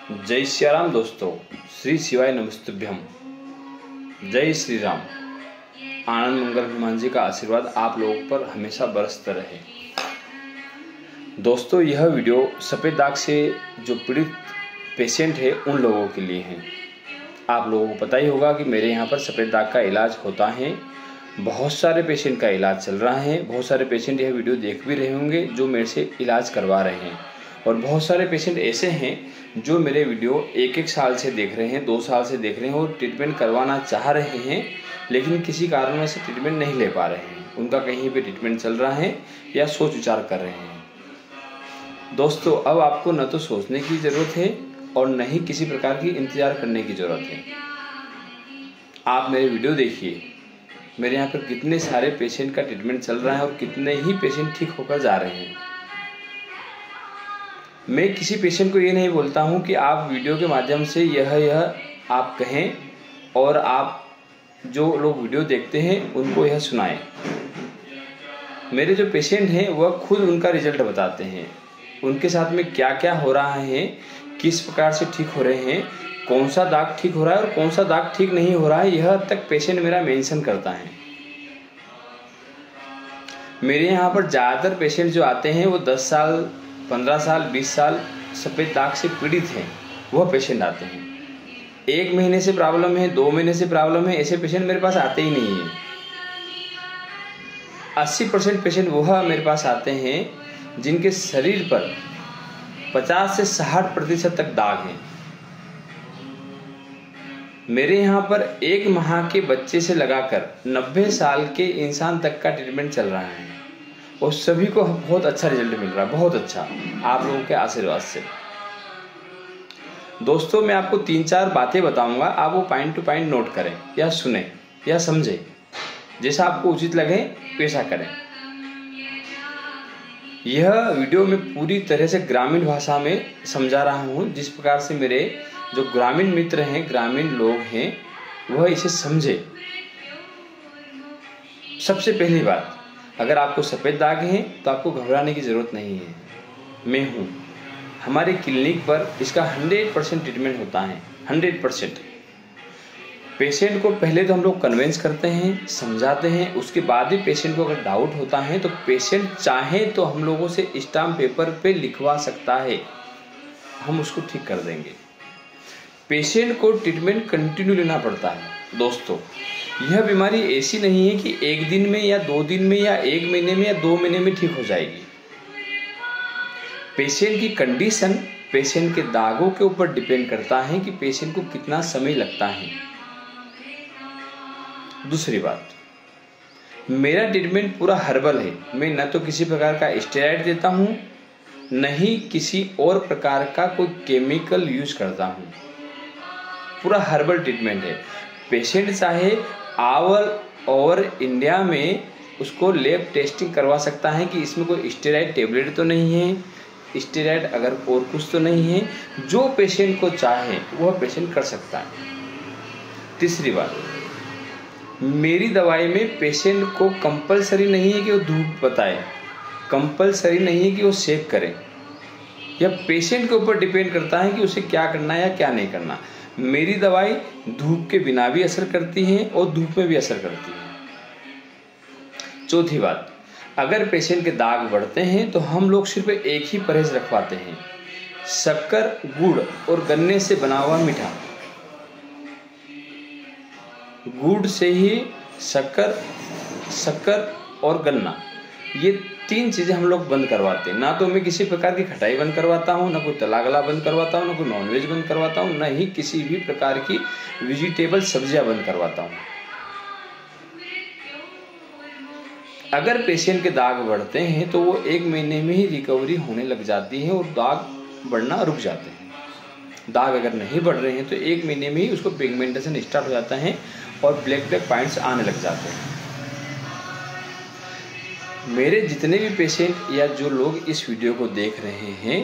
जय श्री राम दोस्तों, श्री शिवाय नमस्तुभ्यम। जय श्री राम। आनंद मंगल हनुमान जी का आशीर्वाद आप लोगों पर हमेशा बरसता रहे। दोस्तों, यह वीडियो सफ़ेद दाग से जो पीड़ित पेशेंट है उन लोगों के लिए है। आप लोगों को पता ही होगा कि मेरे यहाँ पर सफ़ेद दाग का इलाज होता है। बहुत सारे पेशेंट का इलाज चल रहा है। बहुत सारे पेशेंट यह वीडियो देख भी रहे होंगे जो मेरे से इलाज करवा रहे हैं, और बहुत सारे पेशेंट ऐसे हैं जो मेरे वीडियो एक साल से देख रहे हैं, 2 साल से देख रहे हैं और ट्रीटमेंट करवाना चाह रहे हैं, लेकिन किसी कारण से ट्रीटमेंट नहीं ले पा रहे हैं। उनका कहीं पे ट्रीटमेंट चल रहा है या सोच विचार कर रहे हैं। दोस्तों, अब आपको न तो सोचने की ज़रूरत है और न ही किसी प्रकार की इंतज़ार करने की ज़रूरत है। आप मेरे वीडियो देखिए। मेरे यहाँ पर कितने सारे पेशेंट का ट्रीटमेंट चल रहा है और कितने ही पेशेंट ठीक होकर जा रहे हैं। मैं किसी पेशेंट को ये नहीं बोलता हूँ कि आप वीडियो के माध्यम से यह आप कहें और आप जो लोग वीडियो देखते हैं उनको यह सुनाएं। मेरे जो पेशेंट हैं वह खुद उनका रिजल्ट बताते हैं, उनके साथ में क्या क्या हो रहा है, किस प्रकार से ठीक हो रहे हैं, कौन सा दाग ठीक हो रहा है और कौन सा दाग ठीक नहीं हो रहा है, यह तक पेशेंट मेरा मेंशन करता है। मेरे यहाँ पर ज़्यादातर पेशेंट जो आते हैं वो 10 साल, 15 साल, 20 साल सफ़ेद दाग से पीड़ित हैं, वह पेशेंट आते हैं। 1 महीने से प्रॉब्लम है, 2 महीने से प्रॉब्लम है, ऐसे पेशेंट मेरे पास आते ही नहीं है। 80% पेशेंट वह मेरे पास आते हैं जिनके शरीर पर 50 से 60% तक दाग हैं। मेरे यहाँ पर 1 माह के बच्चे से लगाकर 90 साल के इंसान तक का ट्रीटमेंट चल रहा है और सभी को बहुत अच्छा रिजल्ट मिल रहा है, बहुत अच्छा, आप लोगों के आशीर्वाद से। दोस्तों, मैं आपको 3-4 बातें बताऊंगा, आप वो पॉइंट टू पॉइंट नोट करें या सुने या समझें, जैसा आपको उचित लगे वैसा करें। यह वीडियो मैं पूरी तरह से ग्रामीण भाषा में समझा रहा हूँ, जिस प्रकार से मेरे जो ग्रामीण मित्र हैं, ग्रामीण लोग हैं, वह इसे समझे। सबसे पहली बात, अगर आपको सफ़ेद दाग है तो आपको घबराने की ज़रूरत नहीं है। मैं हूँ, हमारे क्लिनिक पर इसका 100% ट्रीटमेंट होता है। 100% पेशेंट को पहले तो हम लोग कन्विंस करते हैं, समझाते हैं, उसके बाद ही पेशेंट को अगर डाउट होता है तो पेशेंट चाहे तो हम लोगों से स्टाम्प पेपर पे लिखवा सकता है, हम उसको ठीक कर देंगे। पेशेंट को ट्रीटमेंट कंटिन्यू लेना पड़ता है। दोस्तों, यह बीमारी ऐसी नहीं है कि 1 दिन में या 2 दिन में या 1 महीने में या 2 महीने में ठीक हो जाएगी। पेशेंट की कंडीशन, पेशेंट के दागों के ऊपर डिपेंड करता है कि पेशेंट को कितना समय लगता है। दूसरी बात, मेरा ट्रीटमेंट पूरा हर्बल है। मैं न तो किसी प्रकार का स्टेरॉइड देता हूँ, न ही किसी और प्रकार का कोई केमिकल यूज करता हूँ। पूरा हर्बल ट्रीटमेंट है। पेशेंट चाहे ऑल ओवर इंडिया में उसको लैब टेस्टिंग करवा सकता है कि इसमें कोई स्टेरॉइड टेबलेट तो नहीं है, स्टेरॉइड अगर और कुछ तो नहीं है। जो पेशेंट को चाहे वह पेशेंट कर सकता है। तीसरी बात, मेरी दवाई में पेशेंट को कंपलसरी नहीं है कि वो धूप बताए, कंपलसरी नहीं है कि वो सेक करे। यह पेशेंट के ऊपर डिपेंड करता है कि उसे क्या करना है या क्या नहीं करना। मेरी दवाई धूप के बिना भी असर करती है और धूप में भी असर करती है। चौथी बात, अगर पेशेंट के दाग बढ़ते हैं तो हम लोग सिर्फ एक ही परहेज रखवाते हैं, शक्कर, गुड़ और गन्ने से बना हुआ मीठा। गुड़ से ही शक्कर और गन्ना, ये 3 चीज़ें हम लोग बंद करवाते हैं। ना तो मैं किसी प्रकार की खटाई बंद करवाता हूँ, ना कोई तला गला बंद करवाता हूँ, ना कोई नॉनवेज बंद करवाता हूँ, ना ही किसी भी प्रकार की वेजिटेबल सब्जियां बंद करवाता हूँ। अगर पेशेंट के दाग बढ़ते हैं तो वो 1 महीने में ही रिकवरी होने लग जाती है और दाग बढ़ना रुक जाते हैं। दाग अगर नहीं बढ़ रहे हैं तो 1 महीने में ही उसको पिगमेंटेशन स्टार्ट हो जाता है और ब्लैक पॉइंट्स आने लग जाते हैं। मेरे जितने भी पेशेंट या जो लोग इस वीडियो को देख रहे हैं,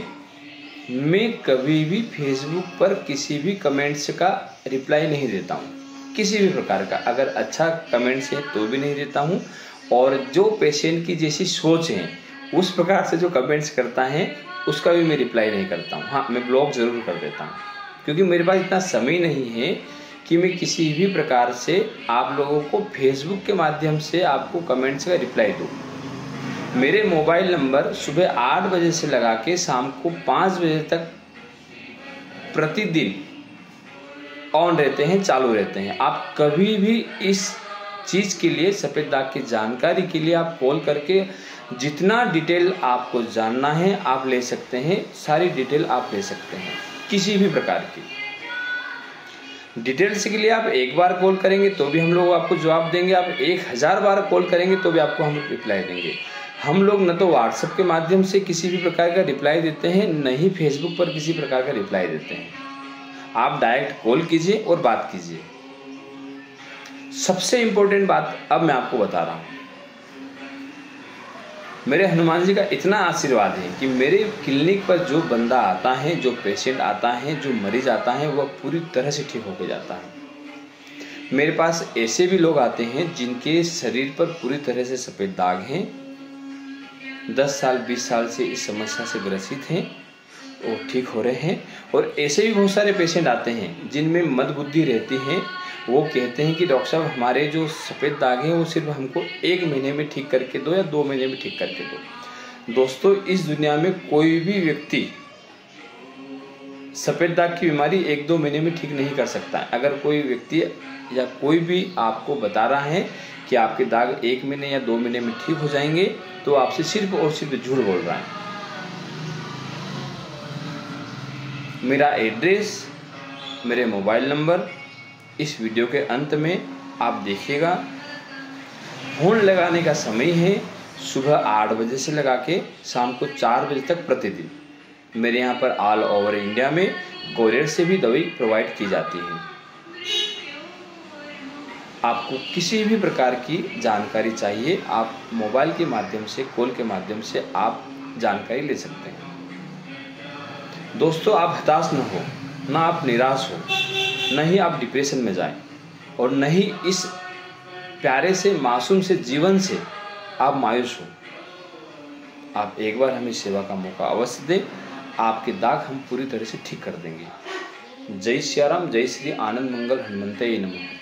मैं कभी भी फेसबुक पर किसी भी कमेंट्स का रिप्लाई नहीं देता हूँ, किसी भी प्रकार का। अगर अच्छा कमेंट्स है तो भी नहीं देता हूँ, और जो पेशेंट की जैसी सोच है उस प्रकार से जो कमेंट्स करता है उसका भी मैं रिप्लाई नहीं करता हूँ। हाँ, मैं ब्लॉक ज़रूर कर देता हूँ, क्योंकि मेरे पास इतना समय नहीं है कि मैं किसी भी प्रकार से आप लोगों को फेसबुक के माध्यम से आपको कमेंट्स का रिप्लाई दूँ। मेरे मोबाइल नंबर सुबह 8 बजे से लगा के शाम को 5 बजे तक प्रतिदिन ऑन रहते हैं, चालू रहते हैं। आप कभी भी इस चीज़ के लिए, सफ़ेद दाग की जानकारी के लिए आप कॉल करके जितना डिटेल आपको जानना है आप ले सकते हैं। सारी डिटेल आप ले सकते हैं, किसी भी प्रकार की डिटेल्स के लिए। आप एक बार कॉल करेंगे तो भी हम लोग आपको जवाब देंगे, आप 1000 बार कॉल करेंगे तो भी आपको हम रिप्लाई देंगे। हम लोग न तो व्हाट्सएप के माध्यम से किसी भी प्रकार का रिप्लाई देते हैं, न ही फेसबुक पर किसी प्रकार का रिप्लाई देते हैं। आप डायरेक्ट कॉल कीजिए और बात कीजिए। सबसे इम्पोर्टेंट बात अब मैं आपको बता रहा हूँ। मेरे हनुमान जी का इतना आशीर्वाद है कि मेरे क्लिनिक पर जो बंदा आता है, जो पेशेंट आता है, जो मरीज आता है, वह पूरी तरह से ठीक होकर जाता है। मेरे पास ऐसे भी लोग आते हैं जिनके शरीर पर पूरी तरह से सफ़ेद दाग हैं, 10 साल 20 साल से इस समस्या से ग्रसित हैं, वो ठीक हो रहे हैं। और ऐसे भी बहुत सारे पेशेंट आते हैं जिनमें मंदबुद्धि रहती है। वो कहते हैं कि डॉक्टर साहब, हमारे जो सफ़ेद दाग हैं वो सिर्फ हमको 1 महीने में ठीक करके दो या 2 महीने में ठीक करके दो। दोस्तों, इस दुनिया में कोई भी व्यक्ति सफ़ेद दाग की बीमारी 1-2 महीने में ठीक नहीं कर सकता है। अगर कोई व्यक्ति या कोई भी आपको बता रहा है कि आपके दाग 1 महीने या 2 महीने में ठीक हो जाएंगे, तो आपसे सिर्फ और सिर्फ झूठ बोल रहा है। मेरा एड्रेस, मेरे मोबाइल नंबर इस वीडियो के अंत में आप देखिएगा। फोन लगाने का समय है सुबह 8 बजे से लगा के शाम को 4 बजे तक प्रतिदिन। मेरे यहाँ पर ऑल ओवर इंडिया में कोरियर से भी दवाई प्रोवाइड की जाती है। आपको किसी भी प्रकार की जानकारी चाहिए, आप मोबाइल के माध्यम से, कॉल के माध्यम से आप जानकारी ले सकते हैं। दोस्तों, आप हताश न हो, ना आप निराश हो, न ही आप डिप्रेशन में जाएं, और न ही इस प्यारे से मासूम से जीवन से आप मायूस हो। आप एक बार हमें सेवा का मौका अवश्य दें, आपके दाग हम पूरी तरह से ठीक कर देंगे। जय सिया राम, जय श्री आनंद मंगल हनुमंते नमः।